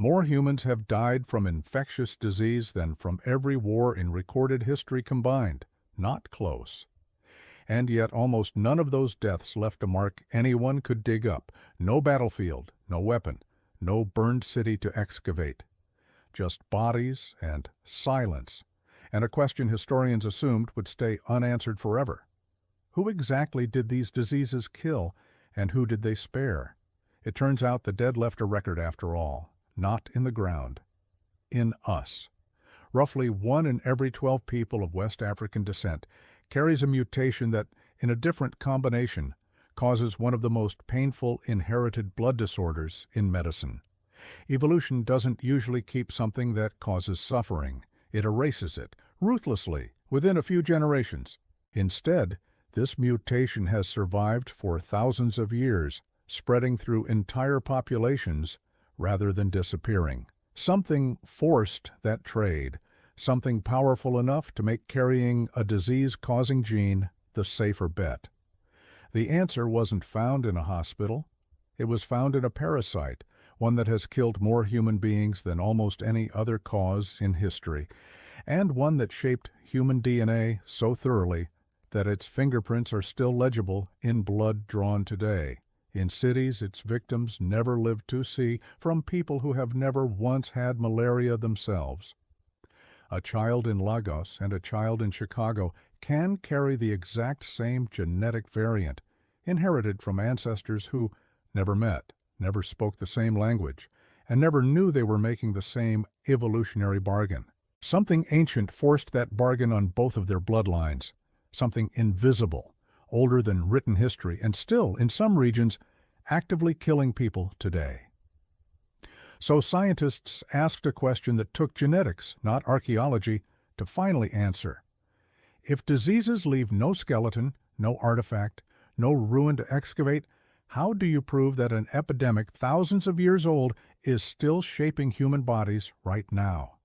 More humans have died from infectious disease than from every war in recorded history combined. Not close. And yet almost none of those deaths left a mark anyone could dig up. No battlefield, no weapon, no burned city to excavate. Just bodies and silence, and a question historians assumed would stay unanswered forever. Who exactly did these diseases kill, and who did they spare? It turns out the dead left a record after all, not in the ground, in us. Roughly 1 in every 12 people of West African descent carries a mutation that, in a different combination, causes one of the most painful inherited blood disorders in medicine. Evolution doesn't usually keep something that causes suffering. It erases it, ruthlessly, within a few generations. Instead, this mutation has survived for thousands of years, spreading through entire populations rather than disappearing. Something forced that trade, something powerful enough to make carrying a disease-causing gene the safer bet. The answer wasn't found in a hospital. It was found in a parasite, one that has killed more human beings than almost any other cause in history, and one that shaped human DNA so thoroughly that its fingerprints are still legible in blood drawn today. In cities its victims never lived to see, from people who have never once had malaria themselves. A child in Lagos and a child in Chicago can carry the exact same genetic variant, inherited from ancestors who never met, never spoke the same language, and never knew they were making the same evolutionary bargain. Something ancient forced that bargain on both of their bloodlines, something invisible, older than written history, and still, in some regions, actively killing people today. So scientists asked a question that took genetics, not archaeology, to finally answer. If diseases leave no skeleton, no artifact, no ruin to excavate, how do you prove that an epidemic thousands of years old is still shaping human bodies right now?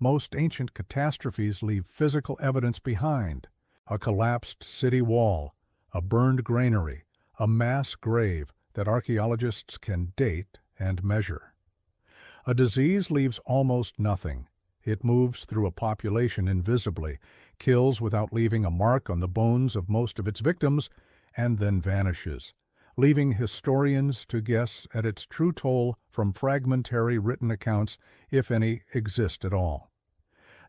Most ancient catastrophes leave physical evidence behind: a collapsed city wall, a burned granary, a mass grave that archaeologists can date and measure. A disease leaves almost nothing. It moves through a population invisibly, kills without leaving a mark on the bones of most of its victims, and then vanishes, leaving historians to guess at its true toll from fragmentary written accounts, if any exist at all.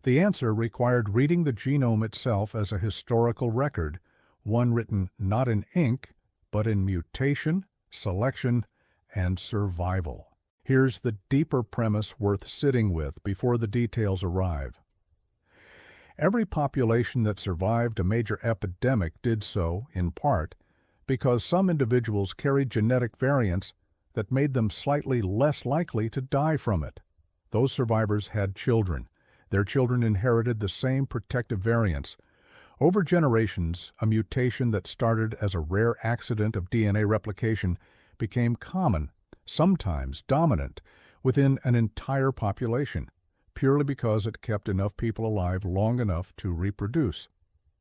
The answer required reading the genome itself as a historical record, one written not in ink, but in mutation, selection, and survival. Here's the deeper premise worth sitting with before the details arrive. Every population that survived a major epidemic did so, in part, because some individuals carried genetic variants that made them slightly less likely to die from it. Those survivors had children. Their children inherited the same protective variants. Over generations, a mutation that started as a rare accident of DNA replication became common, sometimes dominant, within an entire population, purely because it kept enough people alive long enough to reproduce.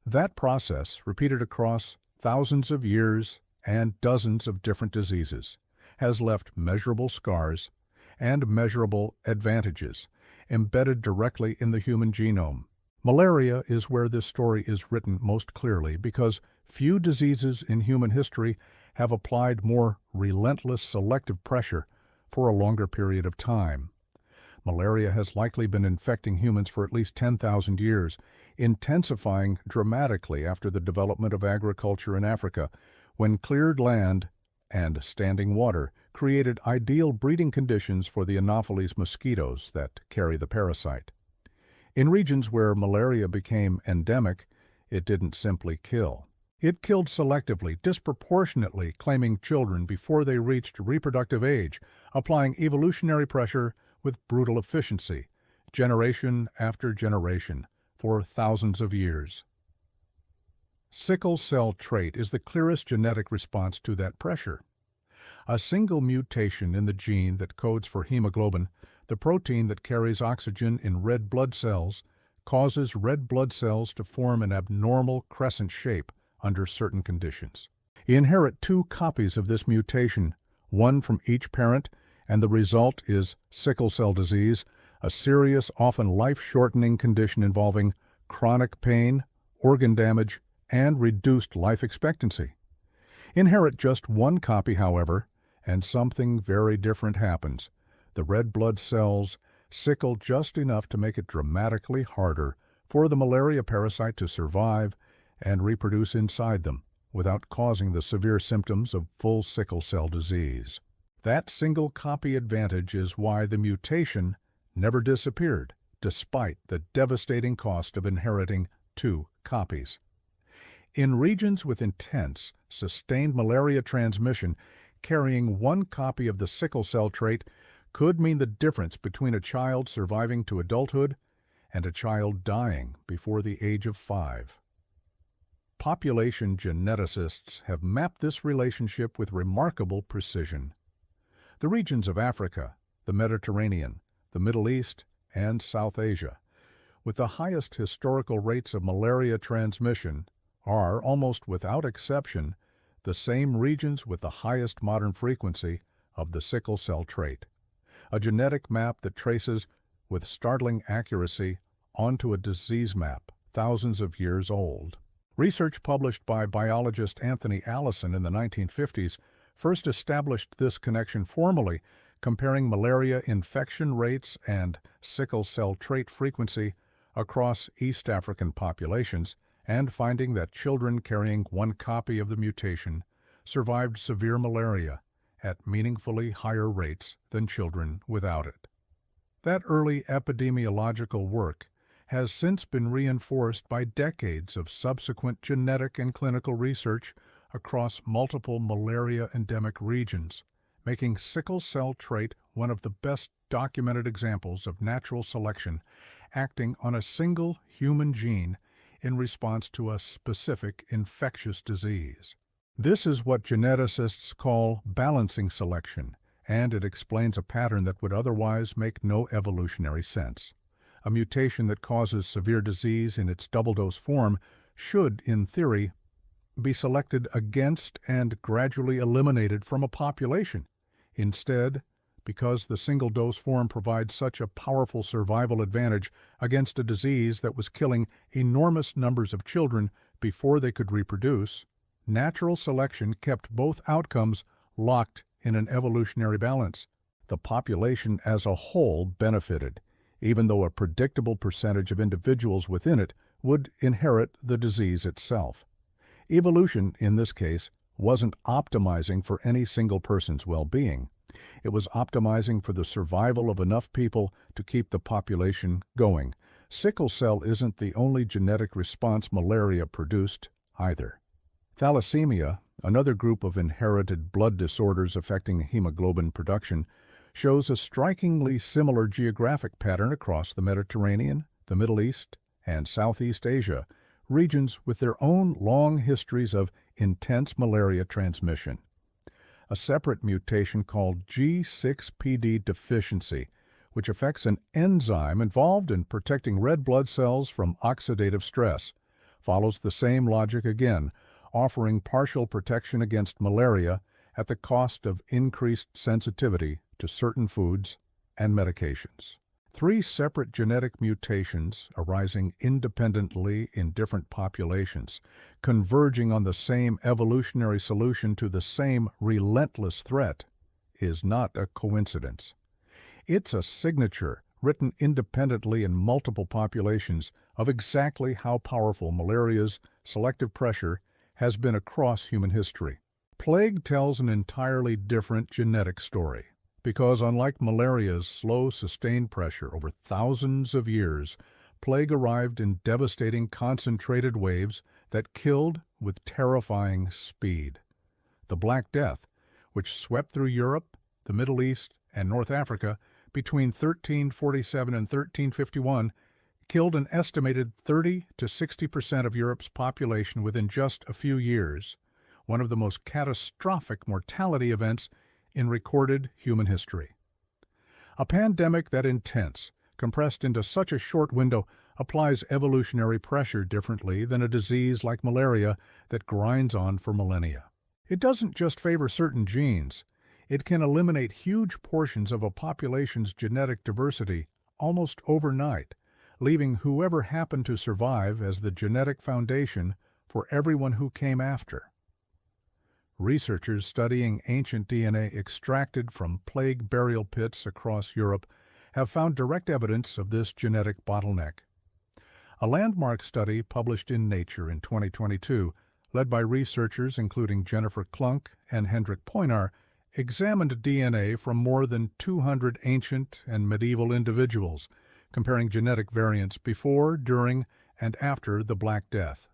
That process, repeated across thousands of years and dozens of different diseases, has left measurable scars and measurable advantages embedded directly in the human genome. Malaria is where this story is written most clearly, because few diseases in human history have applied more relentless selective pressure for a longer period of time. Malaria has likely been infecting humans for at least 10,000 years, intensifying dramatically after the development of agriculture in Africa, when cleared land and standing water created ideal breeding conditions for the Anopheles mosquitoes that carry the parasite. In regions where malaria became endemic, it didn't simply kill. It killed selectively, disproportionately, claiming children before they reached reproductive age, applying evolutionary pressure with brutal efficiency, generation after generation, for thousands of years. Sickle cell trait is the clearest genetic response to that pressure. A single mutation in the gene that codes for hemoglobin, the protein that carries oxygen in red blood cells, causes red blood cells to form an abnormal crescent shape under certain conditions. You inherit 2 copies of this mutation, one from each parent and the result is sickle cell disease, a serious, often life-shortening condition involving chronic pain, organ damage, and reduced life expectancy. Inherit just one copy, however, and something very different happens. The red blood cells sickle just enough to make it dramatically harder for the malaria parasite to survive and reproduce inside them without causing the severe symptoms of full sickle cell disease. That single copy advantage is why the mutation never disappeared, despite the devastating cost of inheriting two copies. In regions with intense, sustained malaria transmission, carrying one copy of the sickle cell trait could mean the difference between a child surviving to adulthood and a child dying before the age of 5. Population geneticists have mapped this relationship with remarkable precision. The regions of Africa, the Mediterranean, the Middle East, and South Asia, with the highest historical rates of malaria transmission, are, almost without exception, the same regions with the highest modern frequency of the sickle cell trait. A genetic map that traces, with startling accuracy, onto a disease map thousands of years old. Research published by biologist Anthony Allison in the 1950s first established this connection formally, comparing malaria infection rates and sickle cell trait frequency across East African populations, and finding that children carrying one copy of the mutation survived severe malaria at meaningfully higher rates than children without it. That early epidemiological work has since been reinforced by decades of subsequent genetic and clinical research across multiple malaria endemic regions, making sickle cell trait one of the best documented examples of natural selection acting on a single human gene in response to a specific infectious disease. This is what geneticists call balancing selection, and it explains a pattern that would otherwise make no evolutionary sense. A mutation that causes severe disease in its double-dose form should, in theory, be selected against and gradually eliminated from a population. Instead, because the single-dose form provides such a powerful survival advantage against a disease that was killing enormous numbers of children before they could reproduce, natural selection kept both outcomes locked in an evolutionary balance. The population as a whole benefited, even though a predictable percentage of individuals within it would inherit the disease itself. Evolution, in this case, wasn't optimizing for any single person's well-being. It was optimizing for the survival of enough people to keep the population going. Sickle cell isn't the only genetic response malaria produced, either. Thalassemia, another group of inherited blood disorders affecting hemoglobin production, shows a strikingly similar geographic pattern across the Mediterranean, the Middle East, and Southeast Asia, regions with their own long histories of intense malaria transmission. A separate mutation called G6PD deficiency, which affects an enzyme involved in protecting red blood cells from oxidative stress, follows the same logic again, offering partial protection against malaria at the cost of increased sensitivity to certain foods and medications. 3 separate genetic mutations arising independently in different populations, converging on the same evolutionary solution to the same relentless threat, is not a coincidence. It's a signature written independently in multiple populations of exactly how powerful malaria's selective pressure has been across human history. Plague tells an entirely different genetic story, because unlike malaria's slow, sustained pressure over thousands of years, plague arrived in devastating concentrated waves that killed with terrifying speed. The Black Death, which swept through Europe, the Middle East, and North Africa between 1347 and 1351, killed an estimated 30 to 60% of Europe's population within just a few years, one of the most catastrophic mortality events in recorded human history. A pandemic that intense, compressed into such a short window, applies evolutionary pressure differently than a disease like malaria that grinds on for millennia. It doesn't just favor certain genes. It can eliminate huge portions of a population's genetic diversity almost overnight, leaving whoever happened to survive as the genetic foundation for everyone who came after. Researchers studying ancient DNA extracted from plague burial pits across Europe have found direct evidence of this genetic bottleneck. A landmark study published in Nature in 2022, led by researchers including Jennifer Klunk and Hendrik Poinar, examined DNA from more than 200 ancient and medieval individuals, comparing genetic variants before, during, and after the Black Death.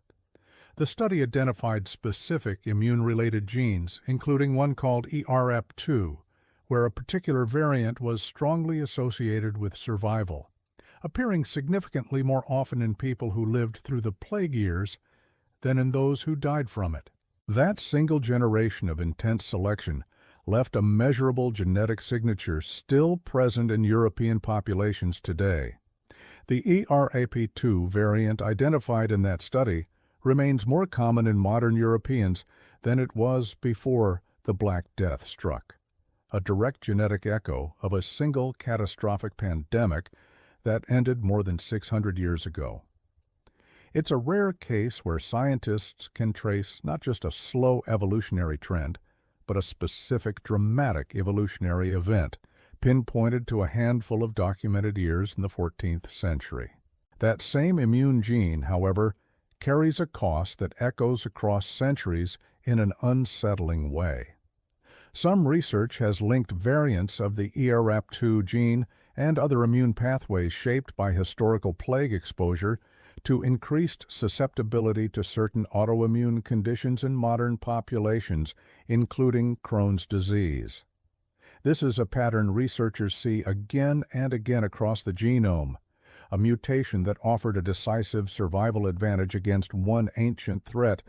The study identified specific immune-related genes, including one called ERAP2, where a particular variant was strongly associated with survival, appearing significantly more often in people who lived through the plague years than in those who died from it. That single generation of intense selection left a measurable genetic signature still present in European populations today. The ERAP2 variant identified in that study remains more common in modern Europeans than it was before the Black Death struck, a direct genetic echo of a single catastrophic pandemic that ended more than 600 years ago. It's a rare case where scientists can trace not just a slow evolutionary trend, but a specific dramatic evolutionary event pinpointed to a handful of documented years in the 14th century. That same immune gene, however, carries a cost that echoes across centuries in an unsettling way. Some research has linked variants of the ERAP2 gene and other immune pathways shaped by historical plague exposure to increased susceptibility to certain autoimmune conditions in modern populations, including Crohn's disease. This is a pattern researchers see again and again across the genome. A mutation that offered a decisive survival advantage against one ancient threat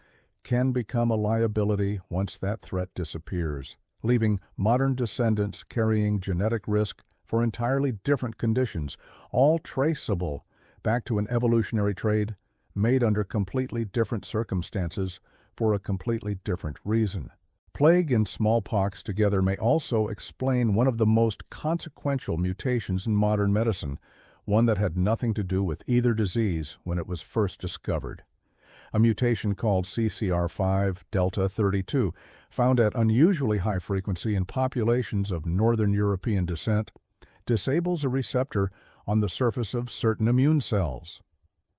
can become a liability once that threat disappears, leaving modern descendants carrying genetic risk for entirely different conditions, all traceable back to an evolutionary trade made under completely different circumstances for a completely different reason. Plague and smallpox together may also explain one of the most consequential mutations in modern medicine, one that had nothing to do with either disease when it was first discovered. A mutation called CCR5 delta 32, found at unusually high frequency in populations of Northern European descent, disables a receptor on the surface of certain immune cells.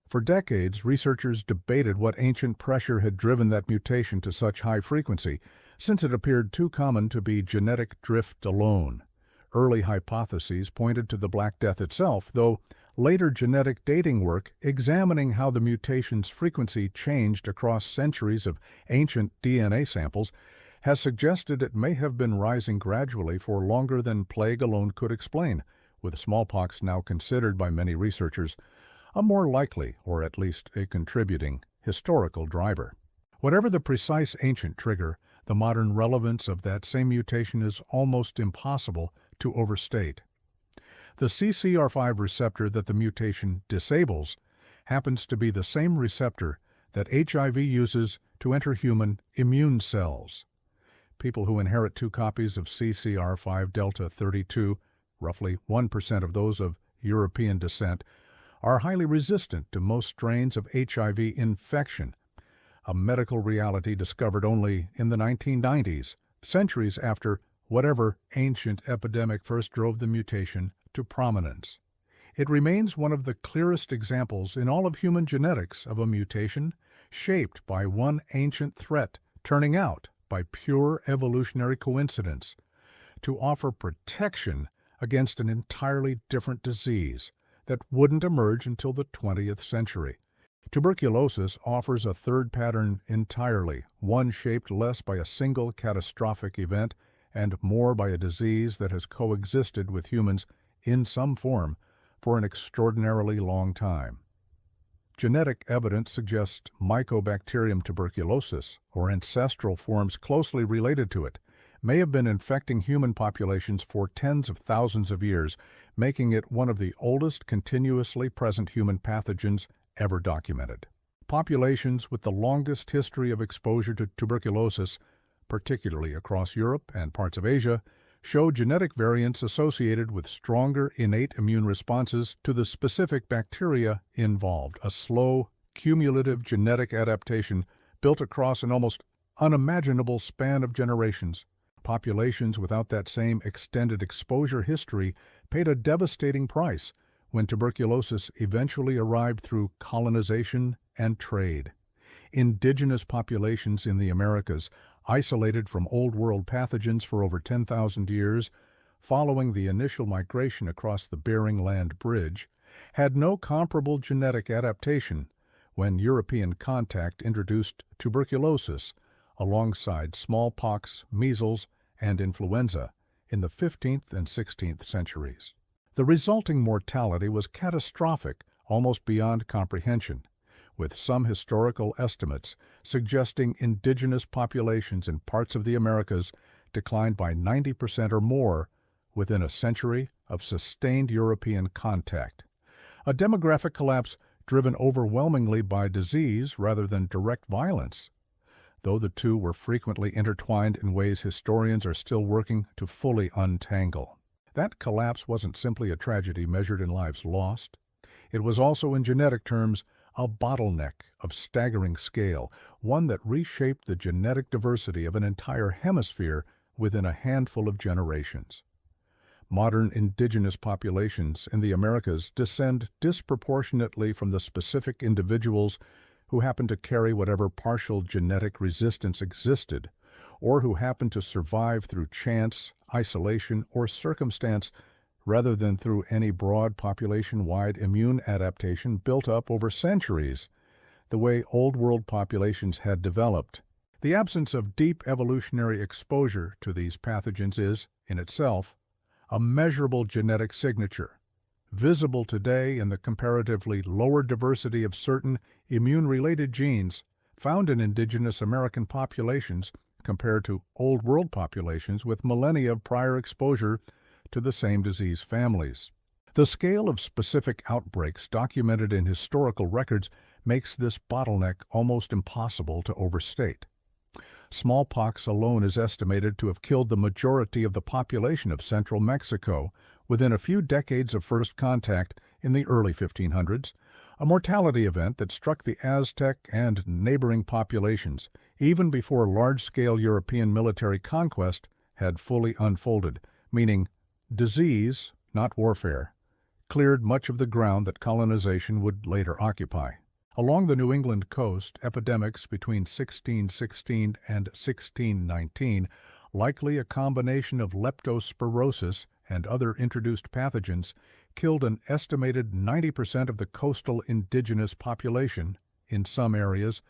For decades, researchers debated what ancient pressure had driven that mutation to such high frequency, since it appeared too common to be genetic drift alone. Early hypotheses pointed to the Black Death itself, though later genetic dating work examining how the mutation's frequency changed across centuries of ancient DNA samples has suggested it may have been rising gradually for longer than plague alone could explain, with smallpox now considered by many researchers a more likely, or at least a contributing, historical driver. Whatever the precise ancient trigger, the modern relevance of that same mutation is almost impossible to overstate. The CCR5 receptor that the mutation disables happens to be the same receptor that HIV uses to enter human immune cells. People who inherit two copies of CCR5 delta 32, roughly 1% of those of European descent, are highly resistant to most strains of HIV infection, a medical reality discovered only in the 1990s, centuries after whatever ancient epidemic first drove the mutation to prominence. It remains one of the clearest examples in all of human genetics of a mutation shaped by one ancient threat turning out, by pure evolutionary coincidence, to offer protection against an entirely different disease that wouldn't emerge until the 20th century. Tuberculosis offers a third pattern entirely, one shaped less by a single catastrophic event and more by a disease that has coexisted with humans in some form for an extraordinarily long time. Genetic evidence suggests Mycobacterium tuberculosis, or ancestral forms closely related to it, may have been infecting human populations for tens of thousands of years, making it one of the oldest continuously present human pathogens ever documented. Populations with the longest history of exposure to tuberculosis particularly across Europe and parts of Asia, show genetic variants associated with stronger innate immune responses to the specific bacteria involved, a slow, cumulative genetic adaptation built across an almost unimaginable span of generations. Populations without that same extended exposure history paid a devastating price when tuberculosis eventually arrived through colonization and trade. Indigenous populations in the Americas, isolated from Old World pathogens for over 10,000 years, following the initial migration across the Bering Land Bridge, had no comparable genetic adaptation when European contact introduced tuberculosis alongside smallpox, measles, and influenza in the 15th and 16th centuries. The resulting mortality was catastrophic, almost beyond comprehension, with some historical estimates suggesting indigenous populations in parts of the Americas declined by 90% or more within a century of sustained European contact. A demographic collapse driven overwhelmingly by disease rather than direct violence, though the two were frequently intertwined in ways historians are still working to fully untangle. That collapse wasn't simply a tragedy measured in lives lost. It was also, in genetic terms, a bottleneck of staggering scale, one that reshaped the genetic diversity of an entire hemisphere within a handful of generations. Modern indigenous populations in the Americas descend disproportionately from the specific individuals who happen to carry whatever partial genetic resistance existed, or who happen to survive through chance, isolation, or circumstance rather than through any broad population-wide immune adaptation built up over centuries, the way Old World populations had developed. The absence of deep evolutionary exposure to these pathogens is, in itself, a measurable genetic signature, visible today in the comparatively lower diversity of certain immune-related genes found in indigenous American populations compared to Old World populations with millennia of prior exposure to the same disease families. The scale of specific outbreaks documented in historical records makes this bottleneck almost impossible to overstate. Smallpox alone is estimated to have killed the majority of the population of central Mexico within a few decades of first contact in the early 1500s, a mortality event that struck the Aztec and neighboring populations even before large-scale European military conquest had fully unfolded, meaning disease, not warfare, cleared much of the ground that colonization would later occupy. Along the New England coast, epidemics between 1616 and 1619, likely a combination of leptospirosis and other introduced pathogens, killed an estimated 90% of the coastal indigenous population in some areas,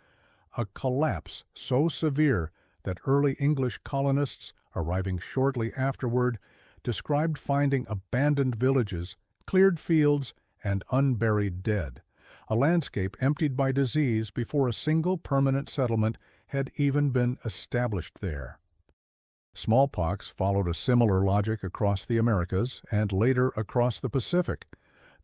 a collapse so severe that early English colonists, arriving shortly afterward, described finding abandoned villages, cleared fields, and unburied dead, a landscape emptied by disease before a single permanent settlement had even been established there. Smallpox followed a similar logic across the Americas and later across the Pacific,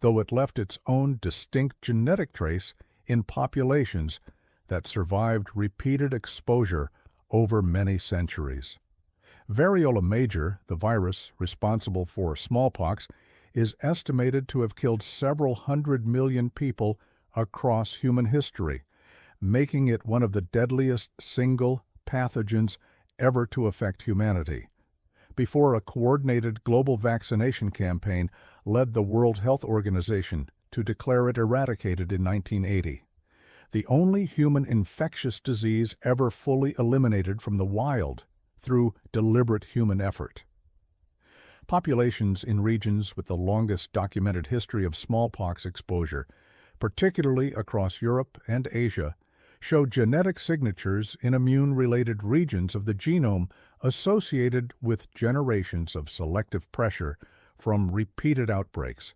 though it left its own distinct genetic trace in populations that survived repeated exposure over many centuries. Variola major, the virus responsible for smallpox, is estimated to have killed several 100 million people across human history, making it one of the deadliest single pathogens ever to affect humanity, before a coordinated global vaccination campaign led the World Health Organization to declare it eradicated in 1980, the only human infectious disease ever fully eliminated from the wild through deliberate human effort. Populations in regions with the longest documented history of smallpox exposure, particularly across Europe and Asia, show genetic signatures in immune-related regions of the genome associated with generations of selective pressure from repeated outbreaks,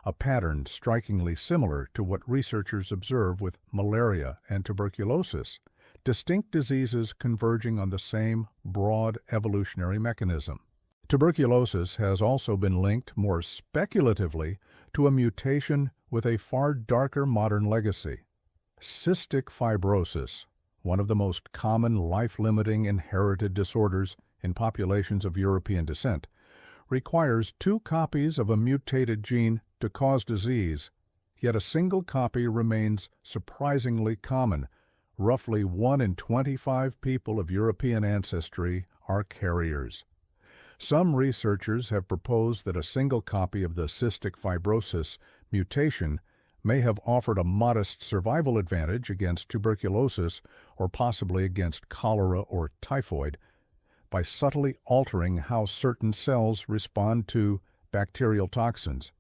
a pattern strikingly similar to what researchers observe with malaria and tuberculosis, distinct diseases converging on the same broad evolutionary mechanism. Tuberculosis has also been linked more speculatively to a mutation with a far darker modern legacy, cystic fibrosis, one of the most common life-limiting inherited disorders in populations of European descent, requires 2 copies of a mutated gene to cause disease, yet a single copy remains surprisingly common. Roughly 1 in 25 people of European ancestry are carriers. Some researchers have proposed that a single copy of the cystic fibrosis mutation may have offered a modest survival advantage against tuberculosis or possibly against cholera or typhoid by subtly altering how certain cells respond to bacterial toxins,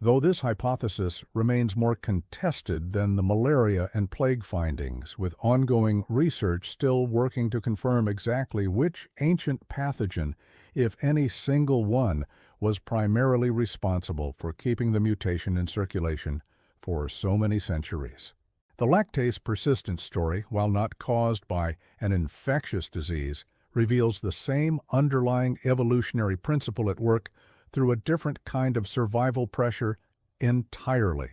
though this hypothesis remains more contested than the malaria and plague findings, with ongoing research still working to confirm exactly which ancient pathogen, if any single one, was primarily responsible for keeping the mutation in circulation for so many centuries. The lactase persistence story, while not caused by an infectious disease, reveals the same underlying evolutionary principle at work through a different kind of survival pressure entirely.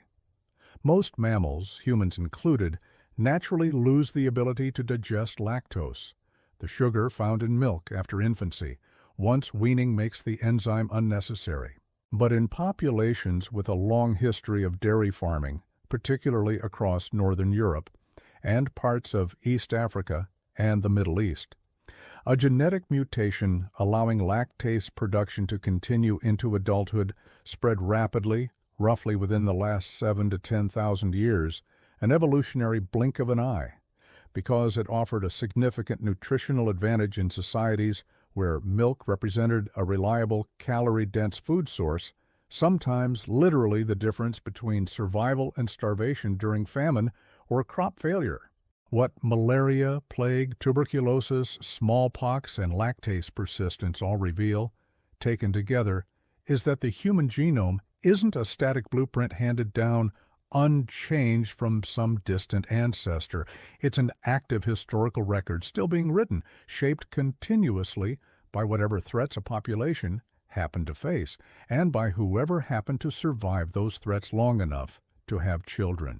Most mammals, humans included, naturally lose the ability to digest lactose, the sugar found in milk after infancy, once weaning makes the enzyme unnecessary. But in populations with a long history of dairy farming, particularly across northern Europe and parts of East Africa and the Middle East, a genetic mutation allowing lactase production to continue into adulthood spread rapidly, roughly within the last 7,000 to 10,000 years, an evolutionary blink of an eye, because it offered a significant nutritional advantage in societies where milk represented a reliable, calorie-dense food source, sometimes literally the difference between survival and starvation during famine or crop failure. What malaria, plague, tuberculosis, smallpox, and lactase persistence all reveal, taken together, is that the human genome isn't a static blueprint handed down unchanged from some distant ancestor. It's an active historical record still being written, shaped continuously by whatever threats a population happened to face, and by whoever happened to survive those threats long enough to have children.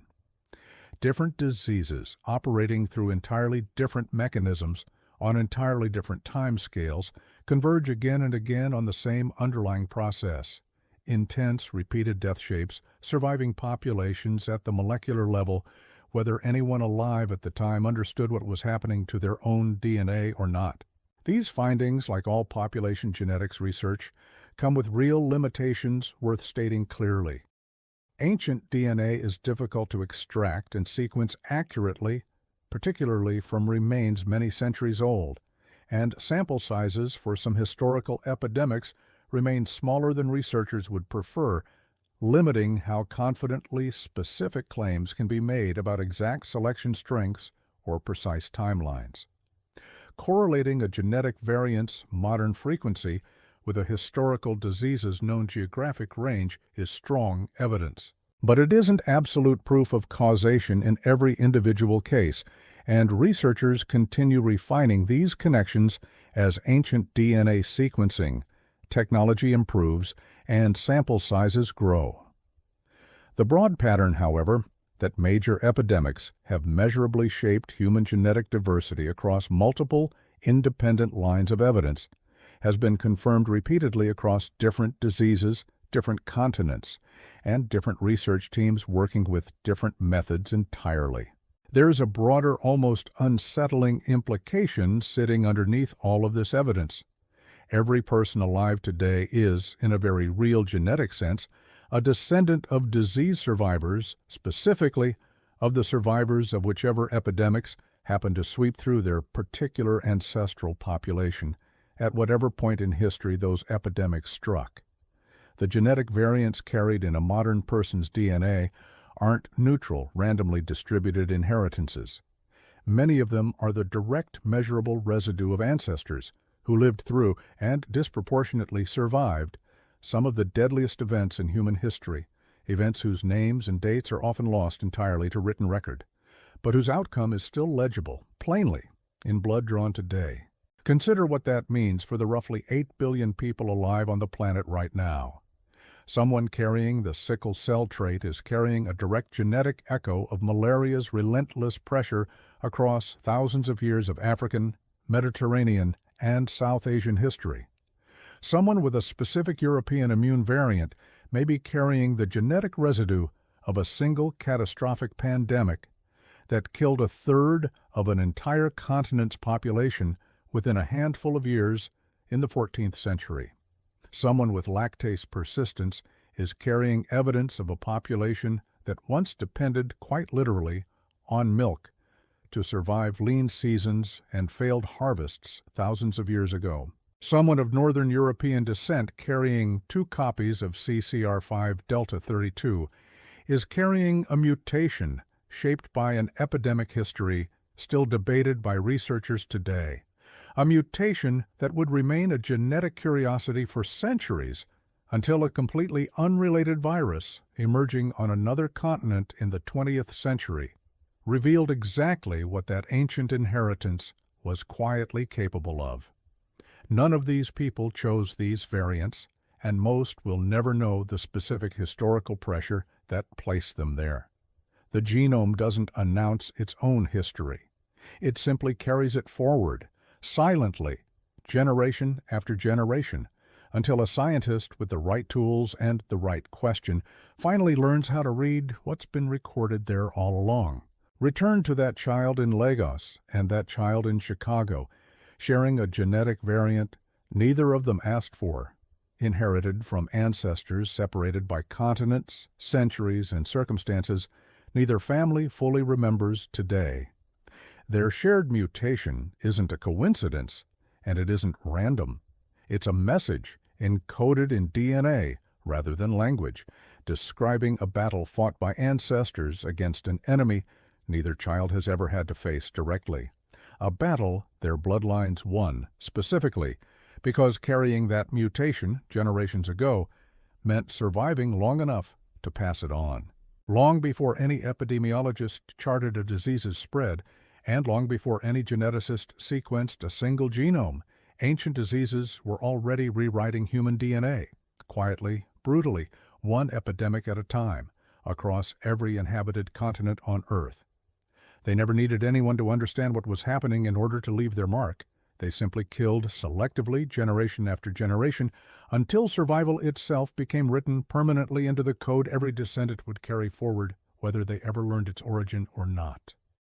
Different diseases operating through entirely different mechanisms on entirely different timescales converge again and again on the same underlying process. Intense, repeated death shapes surviving populations at the molecular level, whether anyone alive at the time understood what was happening to their own DNA or not. These findings, like all population genetics research, come with real limitations worth stating clearly. Ancient DNA is difficult to extract and sequence accurately, particularly from remains many centuries old, and sample sizes for some historical epidemics remain smaller than researchers would prefer, limiting how confidently specific claims can be made about exact selection strengths or precise timelines. Correlating a genetic variant's modern frequency with a historical disease's known geographic range is strong evidence. But it isn't absolute proof of causation in every individual case, and researchers continue refining these connections as ancient DNA sequencing technology improves and sample sizes grow. The broad pattern, however, that major epidemics have measurably shaped human genetic diversity across multiple independent lines of evidence has been confirmed repeatedly across different diseases, different continents, and different research teams working with different methods entirely. There is a broader, almost unsettling implication sitting underneath all of this evidence. Every person alive today is, in a very real genetic sense, a descendant of disease survivors, specifically of the survivors of whichever epidemics happen to sweep through their particular ancestral population at whatever point in history those epidemics struck. The genetic variants carried in a modern person's DNA aren't neutral, randomly distributed inheritances. Many of them are the direct measurable residue of ancestors who lived through and disproportionately survived some of the deadliest events in human history, events whose names and dates are often lost entirely to written record, but whose outcome is still legible, plainly, in blood drawn today. Consider what that means for the roughly 8 billion people alive on the planet right now. Someone carrying the sickle cell trait is carrying a direct genetic echo of malaria's relentless pressure across thousands of years of African, Mediterranean, and South Asian history. Someone with a specific European immune variant may be carrying the genetic residue of a single catastrophic pandemic that killed a third of an entire continent's population within a handful of years in the 14th century. Someone with lactase persistence is carrying evidence of a population that once depended, quite literally, on milk to survive lean seasons and failed harvests thousands of years ago. Someone of Northern European descent carrying 2 copies of CCR5 Delta 32 is carrying a mutation shaped by an epidemic history still debated by researchers today. A mutation that would remain a genetic curiosity for centuries until a completely unrelated virus emerging on another continent in the 20th century revealed exactly what that ancient inheritance was quietly capable of. None of these people chose these variants, and most will never know the specific historical pressure that placed them there. The genome doesn't announce its own history. It simply carries it forward, silently, generation after generation, until a scientist with the right tools and the right question finally learns how to read what's been recorded there all along. Return to that child in Lagos and that child in Chicago, sharing a genetic variant neither of them asked for, inherited from ancestors separated by continents, centuries, and circumstances neither family fully remembers today. Their shared mutation isn't a coincidence, and it isn't random. It's a message encoded in DNA rather than language, describing a battle fought by ancestors against an enemy neither child has ever had to face directly. A battle their bloodlines won, specifically because carrying that mutation generations ago meant surviving long enough to pass it on. Long before any epidemiologist charted a disease's spread, and long before any geneticist sequenced a single genome, ancient diseases were already rewriting human DNA, quietly, brutally, one epidemic at a time, across every inhabited continent on Earth. They never needed anyone to understand what was happening in order to leave their mark. They simply killed selectively, generation after generation, until survival itself became written permanently into the code every descendant would carry forward, whether they ever learned its origin or not.